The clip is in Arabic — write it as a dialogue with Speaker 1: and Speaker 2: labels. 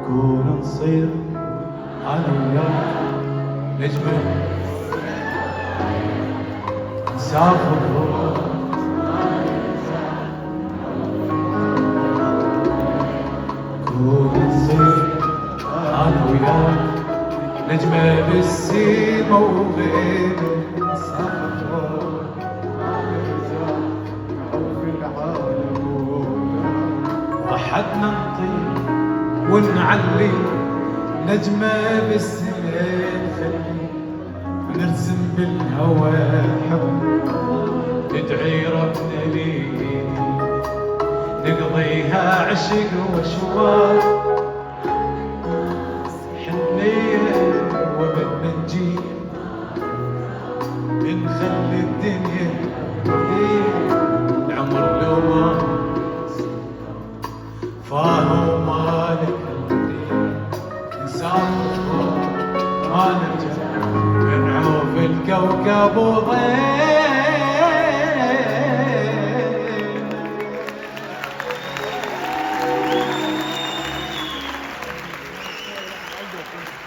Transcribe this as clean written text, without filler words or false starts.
Speaker 1: كون نصير انا وياك نجمة نسافر كون نصير انا وياك نجمة بالسيما وغير نسافر وحدنا نطير ونعلي نجمة بالسنين خلي نرسم بالهوى حب تدعي ربنا لي نقضيها عشق وشواق حنية وبدنا نجي نخلي الدنيا العمر لو ما فاهم مالك نسافر ما نرجع نعوف الكوكب وضيع